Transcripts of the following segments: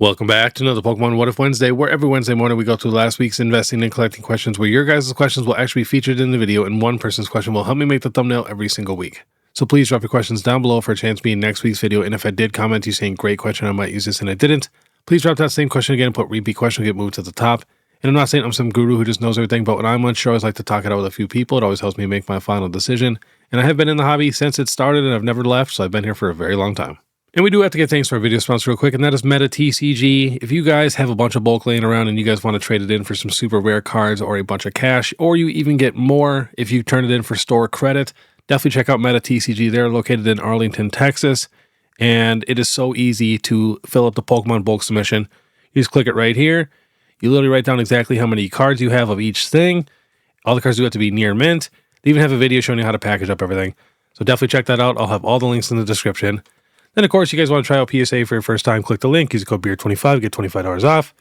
Welcome back to another Pokemon What If Wednesday, where every Wednesday morning we go through last week's investing and collecting questions, where your guys' questions will actually be featured in the video, and one person's question will help me make the thumbnail every single week. So please drop your questions down below for a chance to be in next week's video, and if I did comment you saying great question, I might use this and I didn't, please drop that same question again and put repeat question, get moved to the top. And I'm not saying I'm some guru who just knows everything, but when I'm unsure, I always like to talk it out with a few people. It always helps me make my final decision. And I have been in the hobby since it started, and I've never left, so I've been here for a very long time. And we do have to give thanks to our video sponsor real quick, and that is METATCG. If you guys have a bunch of bulk laying around and you guys want to trade it in for some super rare cards or a bunch of cash, or you even get more if you turn it in for store credit, definitely check out METATCG. They're located in Arlington, Texas, and it is so easy to fill up the Pokemon bulk submission. You just click it right here. You literally write down exactly how many cards you have of each thing. All the cards do have to be near mint. They even have a video showing you how to package up everything. So definitely check that out. I'll have all the links in the description. Then, of course, you guys want to try out PSA for your first time, click the link, use the code BEER25, get $25 off.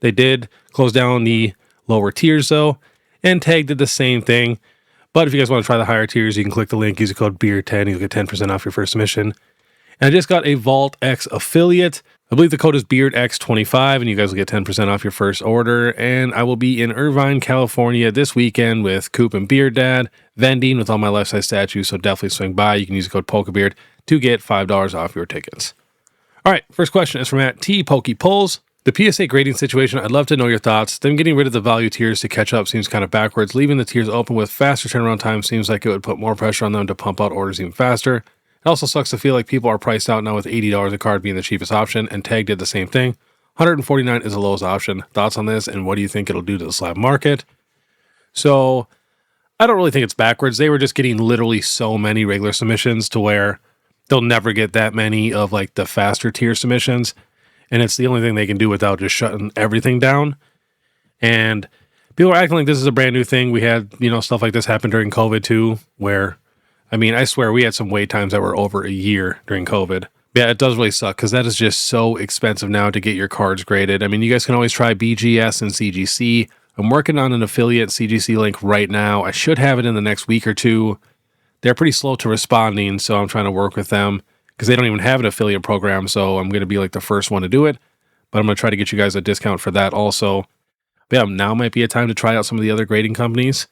They did close down the lower tiers, though, and Tag did the same thing. But if you guys want to try the higher tiers, you can click the link, use the code BEER10, you'll get 10% off your first submission. And I just got a VAULTX affiliate. I believe the code is BEERDX25, and you guys will get 10% off your first order. And I will be in Irvine, California this weekend with Coop and Beard Dad, Vending with all my life-size statues, so definitely swing by. You can use the code POKEBEARD to get $5 off your tickets. All right, first question is from @TPokePulls. The PSA grading situation, I'd love to know your thoughts. Them getting rid of the value tiers to catch up seems kind of backwards. Leaving the tiers open with faster turnaround time seems like it would put more pressure on them to pump out orders even faster. It also sucks to feel like people are priced out now with $80 a card being the cheapest option, and Tag did the same thing. $149 is the lowest option. Thoughts on this, and what do you think it'll do to the slab market? So, I don't really think it's backwards. They were just getting literally so many regular submissions to where they'll never get that many of like the faster tier submissions. And it's the only thing they can do without just shutting everything down. And people are acting like this is a brand new thing. We had, stuff like this happen during COVID too, where, I swear we had some wait times that were over a year during COVID. Yeah, it does really suck because that is just so expensive now to get your cards graded. You guys can always try BGS and CGC. I'm working on an affiliate CGC link right now. I should have it in the next week or two. They're pretty slow to responding, so I'm trying to work with them because they don't even have an affiliate program, so I'm going to be like the first one to do it. But I'm going to try to get you guys a discount for that also. But yeah, now might be a time to try out some of the other grading companies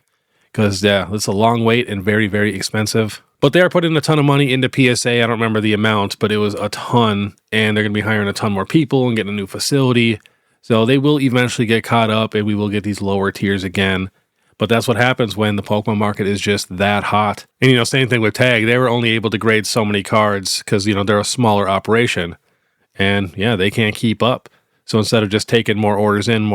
because, yeah, it's a long wait and very, very expensive. But they are putting a ton of money into PSA. I don't remember the amount, but it was a ton, and they're going to be hiring a ton more people and getting a new facility. So they will eventually get caught up, and we will get these lower tiers again. But that's what happens when the Pokemon market is just that hot. And, same thing with Tag. They were only able to grade so many cards because, they're a smaller operation. And, yeah, they can't keep up. So instead of just taking more orders in,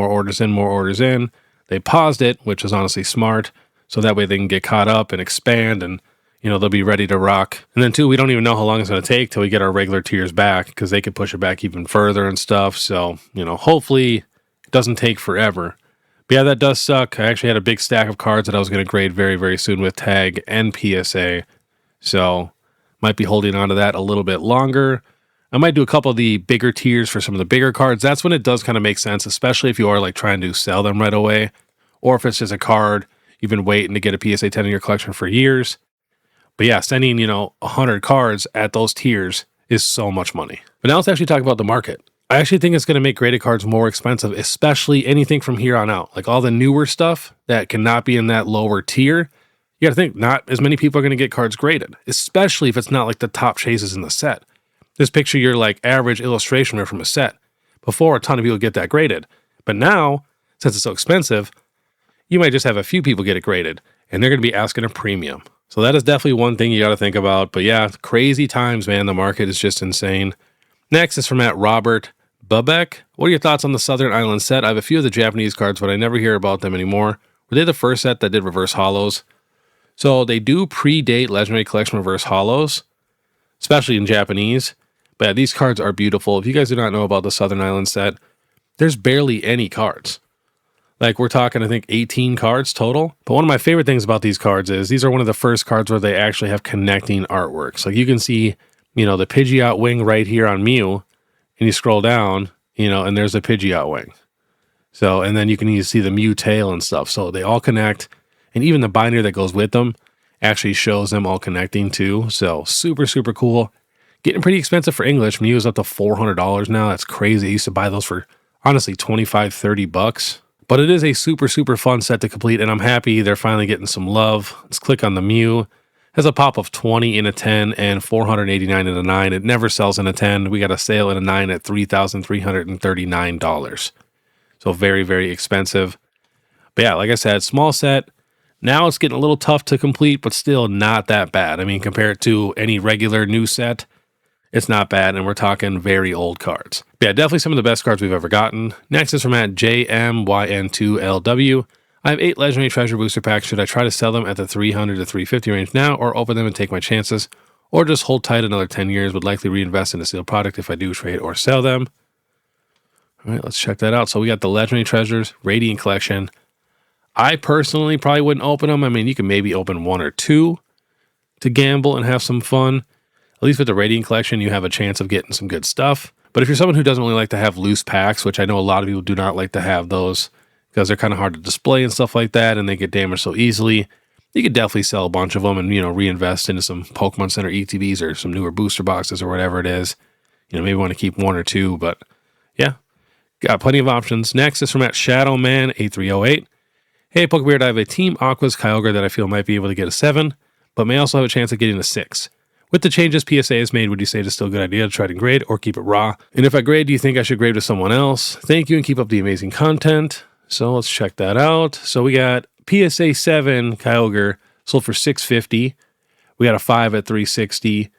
they paused it, which is honestly smart. So that way they can get caught up and expand and, they'll be ready to rock. And then, too, we don't even know how long it's going to take till we get our regular tiers back because they could push it back even further and stuff. So, hopefully it doesn't take forever. But yeah, that does suck. I actually had a big stack of cards that I was going to grade very, very soon with Tag and PSA. So, might be holding on to that a little bit longer. I might do a couple of the bigger tiers for some of the bigger cards. That's when it does kind of make sense, especially if you are like trying to sell them right away. Or if it's just a card you've been waiting to get a PSA 10 in your collection for years. But yeah, sending, 100 cards at those tiers is so much money. But now let's actually talk about the market. I actually think it's going to make graded cards more expensive, especially anything from here on out. Like all the newer stuff that cannot be in that lower tier. You got to think, not as many people are going to get cards graded, especially if it's not like the top chases in the set. Just picture your like average illustration rare from a set. Before, a ton of people get that graded. But now, since it's so expensive, you might just have a few people get it graded, and they're going to be asking a premium. So that is definitely one thing you got to think about. But yeah, crazy times, man. The market is just insane. Next is from Robert Bubek. What are your thoughts on the Southern Island set? I have a few of the Japanese cards, but I never hear about them anymore. Were they the first set that did reverse holos? So they do predate Legendary Collection reverse holos, especially in Japanese. But yeah, these cards are beautiful. If you guys do not know about the Southern Island set, there's barely any cards. Like we're talking, I think 18 cards total. But one of my favorite things about these cards is these are one of the first cards where they actually have connecting artworks. Like you can see, the Pidgeot wing right here on Mew, and you scroll down, and there's a Pidgeot wing. So, and then you can see the Mew tail and stuff. So they all connect, and even the binder that goes with them actually shows them all connecting too. So super, super cool. Getting pretty expensive for English. Mew's up to $400 now. That's crazy. I used to buy those for, honestly, 25, 30 bucks. But it is a super, super fun set to complete, and I'm happy they're finally getting some love. Let's click on the Mew. Has a pop of 20 in a 10 and 489 in a 9. It never sells in a 10. We got a sale in a 9 at $3,339. So very, very expensive. But yeah, like I said, small set. Now it's getting a little tough to complete, but still not that bad. I mean, compared to any regular new set, it's not bad, and we're talking very old cards. But yeah, definitely some of the best cards we've ever gotten. Next is from JMYN2LW. I have 8 Legendary Treasure Booster Packs. Should I try to sell them at the 300 to 350 range now, or open them and take my chances, or just hold tight another 10 years? Would likely reinvest in a sealed product if I do trade or sell them. All right, let's check that out. So we got the Legendary Treasures, Radiant Collection. I personally probably wouldn't open them. I mean, you can maybe open 1 or 2 to gamble and have some fun. At least with the Radiant Collection, you have a chance of getting some good stuff. But if you're someone who doesn't really like to have loose packs, which I know a lot of people do not like to have those because they're kind of hard to display and stuff like that, and they get damaged so easily, you could definitely sell a bunch of them and, reinvest into some Pokemon Center ETBs or some newer booster boxes or whatever it is. Maybe want to keep 1 or 2, but yeah, got plenty of options. Next is from @ShadowMan8308. Hey, Pokebeard, I have a Team Aqua's Kyogre that I feel might be able to get a 7, but may also have a chance of getting a 6. With the changes PSA has made, would you say it's still a good idea to try to grade or keep it raw? And if I grade, do you think I should grade with someone else? Thank you and keep up the amazing content. So let's check that out. So we got PSA 7 Kyogre sold for $650. We got a 5 at $360,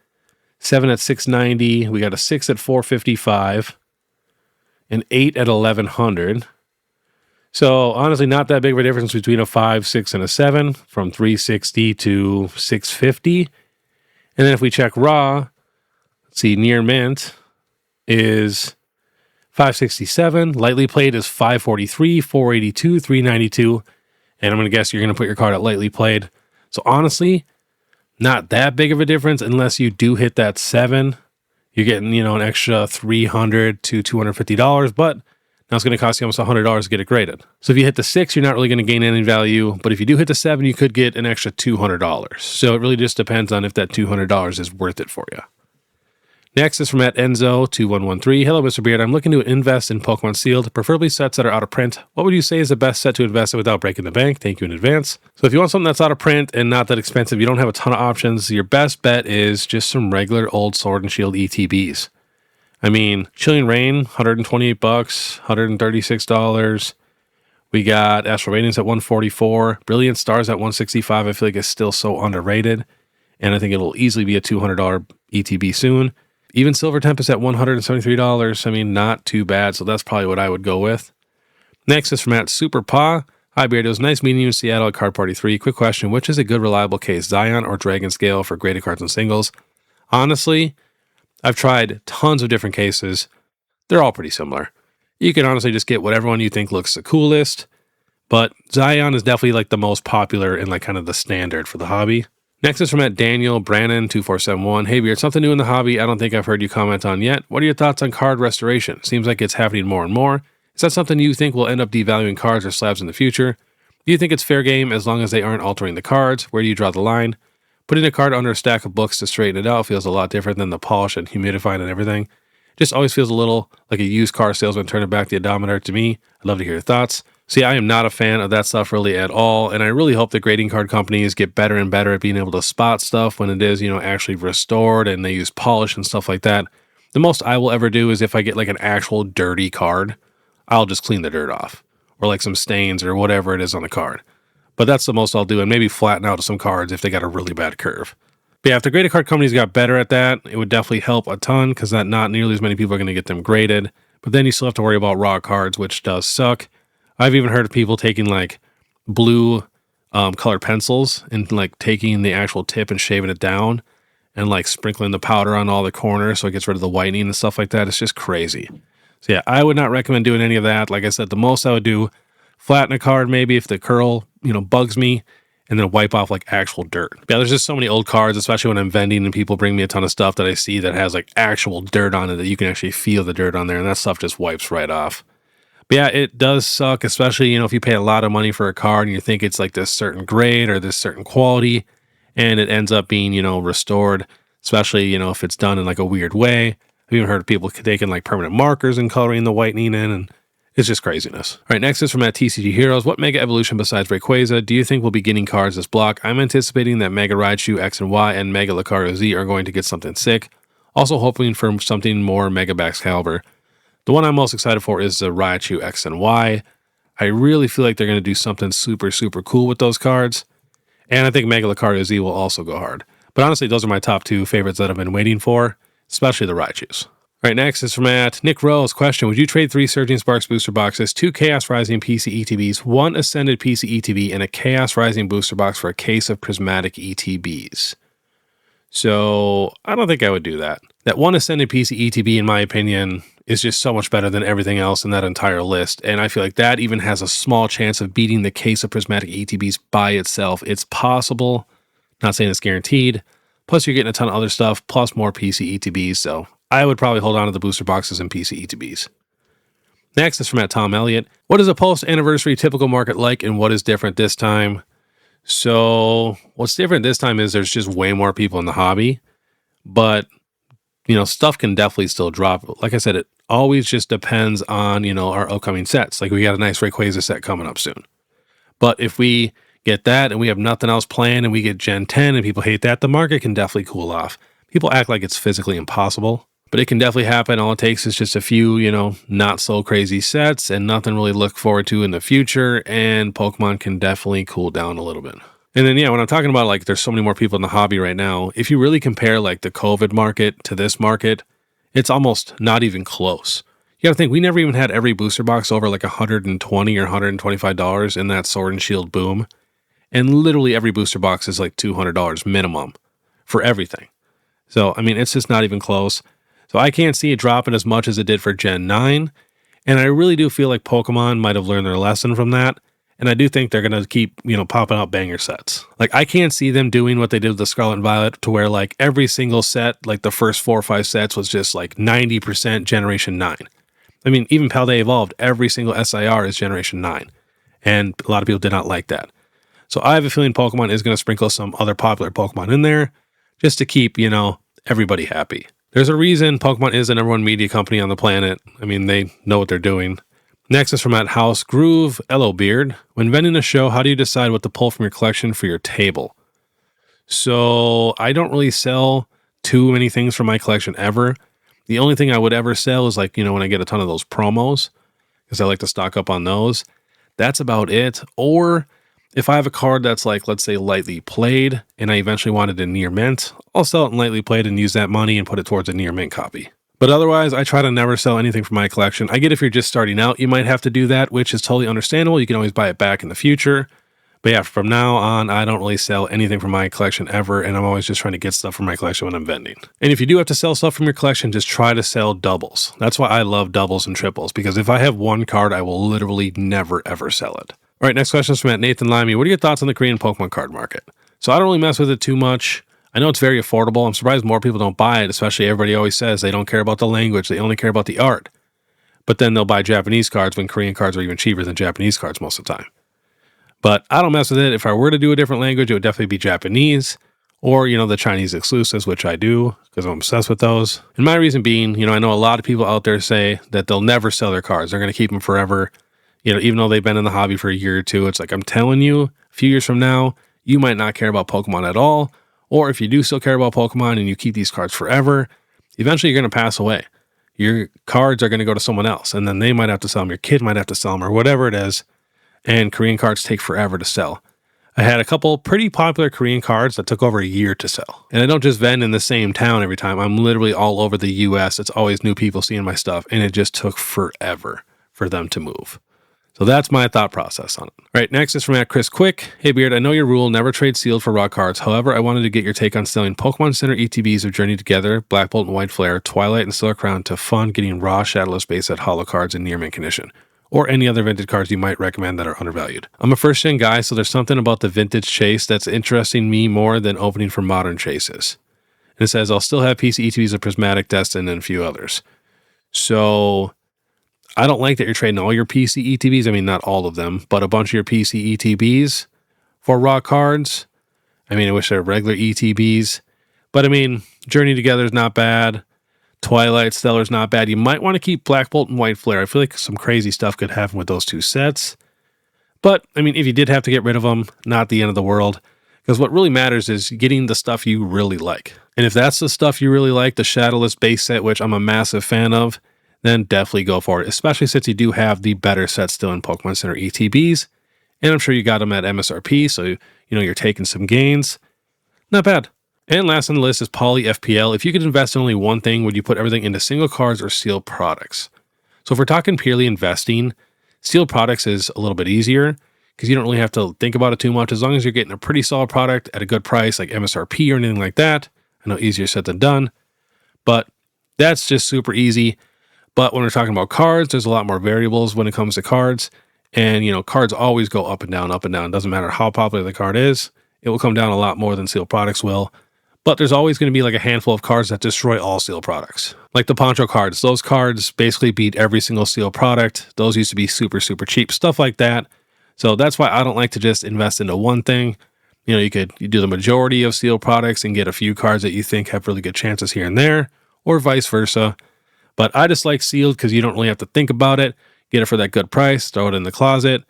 7 at $690. We got a 6 at $455, an 8 at $1,100. So honestly, not that big of a difference between a 5, 6, and a 7 from $360 to $650. And then if we check raw, let's see, near mint is $567. Lightly played is $543, $482, $392. And I'm going to guess you're going to put your card at lightly played. So honestly, not that big of a difference unless you do hit that 7. You're getting, an extra $300 to $250, but now it's going to cost you almost $100 to get it graded. So if you hit the 6, you're not really going to gain any value. But if you do hit the 7, you could get an extra $200. So it really just depends on if that $200 is worth it for you. Next is from @Enzo2113. Hello, Mr. Beard. I'm looking to invest in Pokemon Sealed, preferably sets that are out of print. What would you say is the best set to invest in without breaking the bank? Thank you in advance. So if you want something that's out of print and not that expensive, you don't have a ton of options, your best bet is just some regular old Sword and Shield ETBs. I mean, Chilling Reign, $128, $136. We got Astral Radiance at $144. Brilliant Stars at $165. I feel like it's still so underrated, and I think it'll easily be a $200 ETB soon. Even Silver Tempest at $173. I mean, not too bad, so that's probably what I would go with. Next is from @SuperPaw. Hi, Beard. It was nice meeting you in Seattle at Card Party 3. Quick question, which is a good reliable case, Zion or Dragon Scale for graded cards and singles? Honestly, I've tried tons of different cases. They're all pretty similar. You can honestly just get whatever one you think looks the coolest, but Zion is definitely like the most popular and like kind of the standard for the hobby. Next is from Daniel Brannon2471. Hey, Beard, something new in the hobby I don't think I've heard you comment on yet. What are your thoughts on card restoration? Seems like it's happening more and more. Is that something you think will end up devaluing cards or slabs in the future? Do you think it's fair game as long as they aren't altering the cards? Where do you draw the line? Putting a card under a stack of books to straighten it out feels a lot different than the polish and humidifying and everything. Just always feels a little like a used car salesman turning back the odometer to me. I'd love to hear your thoughts. See, I am not a fan of that stuff really at all, and I really hope the grading card companies get better and better at being able to spot stuff when it is, actually restored and they use polish and stuff like that. The most I will ever do is if I get like an actual dirty card, I'll just clean the dirt off or like some stains or whatever it is on the card. But that's the most I'll do, and maybe flatten out some cards if they got a really bad curve. But yeah, if the graded card companies got better at that, it would definitely help a ton because not nearly as many people are going to get them graded. But then you still have to worry about raw cards, which does suck. I've even heard of people taking like blue colored pencils and like taking the actual tip and shaving it down and like sprinkling the powder on all the corners so it gets rid of the whitening and stuff like that. It's just crazy. So yeah, I would not recommend doing any of that. Like I said, the most I would do, flatten a card maybe if the curl, bugs me, and then wipe off like actual dirt. Yeah, there's just so many old cards, especially when I'm vending and people bring me a ton of stuff that I see that has like actual dirt on it that you can actually feel the dirt on there, and that stuff just wipes right off. But yeah, it does suck, especially, if you pay a lot of money for a card and you think it's like this certain grade or this certain quality, and it ends up being, restored especially, you know, if it's done in like a weird way. I've even heard of people taking like permanent markers and coloring the whitening in, and it's just craziness. All right, next is from TCG Heroes. What Mega Evolution besides Rayquaza do you think will be getting cards this block? I'm anticipating that Mega Raichu X and Y and Mega Lucario Z are going to get something sick. Also hoping for something more Mega Baxcalibur. The one I'm most excited for is the Raichu X and Y. I really feel like they're going to do something super, super cool with those cards. And I think Mega Lucario Z will also go hard. But honestly, those are my top 2 favorites that I've been waiting for, especially the Raichus. All right, next is from Nick Rose. Question, would you trade 3 Surging Sparks booster boxes, 2 Chaos Rising PC ETBs, 1 Ascended PC ETB, and a Chaos Rising booster box for a case of Prismatic ETBs? So I don't think I would do that. That 1 Ascended PC ETB, in my opinion, is just so much better than everything else in that entire list. And I feel like that even has a small chance of beating the case of Prismatic ETBs by itself. It's possible, not saying it's guaranteed. Plus, you're getting a ton of other stuff, plus more PC ETBs. So I would probably hold on to the booster boxes and PC ETBs. Next is from Tom Elliott. What is a post-anniversary typical market like, and what is different this time? So what's different this time is there's just way more people in the hobby, but you know, stuff can definitely still drop. Like I said, it always just depends on, you know, our upcoming sets. Like we got a nice Rayquaza set coming up soon. But if we get that and we have nothing else planned and we get Gen 10 and people hate that, the market can definitely cool off. People act like it's physically impossible, but it can definitely happen. All it takes is just a few, you know, not so crazy sets and nothing really to look forward to in the future, and Pokemon can definitely cool down a little bit. And then, yeah, when I'm talking about like there's so many more people in the hobby right now, if you really compare like the COVID market to this market, it's almost not even close. You got to think, we never even had every booster box over like $120 or $125 in that Sword and Shield boom. And literally every booster box is like $200 minimum for everything. So, I mean, it's just not even close. So I can't see it dropping as much as it did for Gen 9. And I really do feel like Pokemon might have learned their lesson from that. And I do think they're going to keep, you know, popping out banger sets. Like, I can't see them doing what they did with the Scarlet and Violet to where, like, every single set, like the first 4 or 5 sets was just like 90% Generation 9. I mean, even Paldea Evolved, every single SIR is Generation 9. And a lot of people did not like that. So I have a feeling Pokemon is going to sprinkle some other popular Pokemon in there just to keep, you know, everybody happy. There's a reason Pokemon is the #1 media company on the planet. I mean, they know what they're doing. Next is from House Groove. Hello, Beard. When vending a show, how do you decide what to pull from your collection for your table? So I don't really sell too many things from my collection ever. The only thing I would ever sell is like, you know, when I get a ton of those promos, because I like to stock up on those. That's about it. Or if I have a card that's like, let's say, lightly played, and I eventually wanted a near mint, I'll sell it in lightly played and use that money and put it towards a near mint copy. But otherwise, I try to never sell anything from my collection. I get if you're just starting out, you might have to do that, which is totally understandable. You can always buy it back in the future. But yeah, from now on, I don't really sell anything from my collection ever, and I'm always just trying to get stuff from my collection when I'm vending. And if you do have to sell stuff from your collection, just try to sell doubles. That's why I love doubles and triples, because if I have one card, I will literally never, ever sell it. All right, next question is from Nathan Limey. What are your thoughts on the Korean Pokemon card market? So I don't really mess with it too much. I know it's very affordable. I'm surprised more people don't buy it, especially everybody always says they don't care about the language. They only care about the art. But then they'll buy Japanese cards when Korean cards are even cheaper than Japanese cards most of the time. But I don't mess with it. If I were to do a different language, it would definitely be Japanese or, you know, the Chinese exclusives, which I do because I'm obsessed with those. And my reason being, you know, I know a lot of people out there say that they'll never sell their cards. They're going to keep them forever. You know, even though they've been in the hobby for a year or two, it's like, I'm telling you, a few years from now, you might not care about Pokemon at all. Or if you do still care about Pokemon and you keep these cards forever, eventually you're going to pass away. Your cards are going to go to someone else, and then they might have to sell them. Your kid might have to sell them, or whatever it is. And Korean cards take forever to sell. I had a couple pretty popular Korean cards that took over a year to sell. And I don't just vend in the same town every time. I'm literally all over the US. It's always new people seeing my stuff, and it just took forever for them to move. So that's my thought process on it. All right, next is from Chris Quick. Hey Beard, I know your rule, never trade sealed for raw cards. However, I wanted to get your take on selling Pokemon Center ETBs of Journey Together, Black Bolt and White Flare, Twilight and Stellar Crown to fund getting raw Shadowless base at holo cards in near mint condition, or any other vintage cards you might recommend that are undervalued. I'm a first gen guy, so there's something about the vintage chase that's interesting me more than opening for modern chases. And it says, I'll still have PC ETBs of Prismatic, Destin, and a few others. So I don't like that you're trading all your PC ETBs. I mean, not all of them, but a bunch of your PC ETBs for raw cards. I mean, I wish they were regular ETBs, But I mean, Journey Together is not bad. Twilight Stellar is not bad. You might want to keep Black Bolt and White Flare. I feel like some crazy stuff could happen with those two sets. But, I mean, if you did have to get rid of them, not the end of the world. Because what really matters is getting the stuff you really like. And if that's the stuff you really like, the Shadowless base set, which I'm a massive fan of, then definitely go for it. Especially since you do have the better sets still in Pokemon Center ETBs. And I'm sure you got them at MSRP, so you're taking some gains. Not bad. And last on the list is Poly FPL. If you could invest in only one thing, would you put everything into single cards or sealed products? So if we're talking purely investing, sealed products is a little bit easier because you don't really have to think about it too much. As long as you're getting a pretty solid product at a good price, like MSRP or anything like that. I know easier said than done, but that's just super easy. But when we're talking about cards, there's a lot more variables when it comes to cards. And, cards always go up and down, up and down. It doesn't matter how popular the card is. It will come down a lot more than sealed products will. But there's always going to be like a handful of cards that destroy all sealed products. Like the Poncho cards. Those cards basically beat every single sealed product. Those used to be super, super cheap. Stuff like that. So that's why I don't like to just invest into one thing. You do the majority of sealed products and get a few cards that you think have really good chances here and there. Or vice versa. But I just like sealed because you don't really have to think about it. Get it for that good price. Throw it in the closet.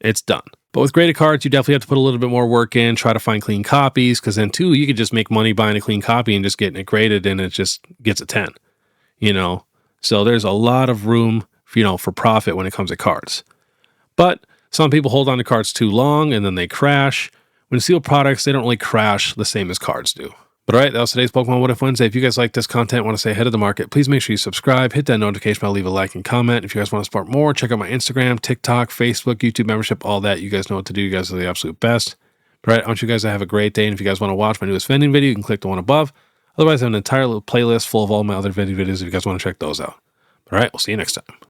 It's done. But with graded cards, you definitely have to put a little bit more work in, try to find clean copies, because then too, you could just make money buying a clean copy and just getting it graded and it just gets a 10, So there's a lot of room, for profit when it comes to cards. But some people hold on to cards too long and then they crash. When sealed products, they don't really crash the same as cards do. But all right, that was today's Pokemon What If Wednesday. If you guys like this content, want to stay ahead of the market, please make sure you subscribe, hit that notification bell, leave a like and comment. If you guys want to support more, check out my Instagram, TikTok, Facebook, YouTube membership, all that. You guys know what to do. You guys are the absolute best. But all right, I want you guys to have a great day. And if you guys want to watch my newest vending video, you can click the one above. Otherwise, I have an entire little playlist full of all my other vending videos if you guys want to check those out. All right, we'll see you next time.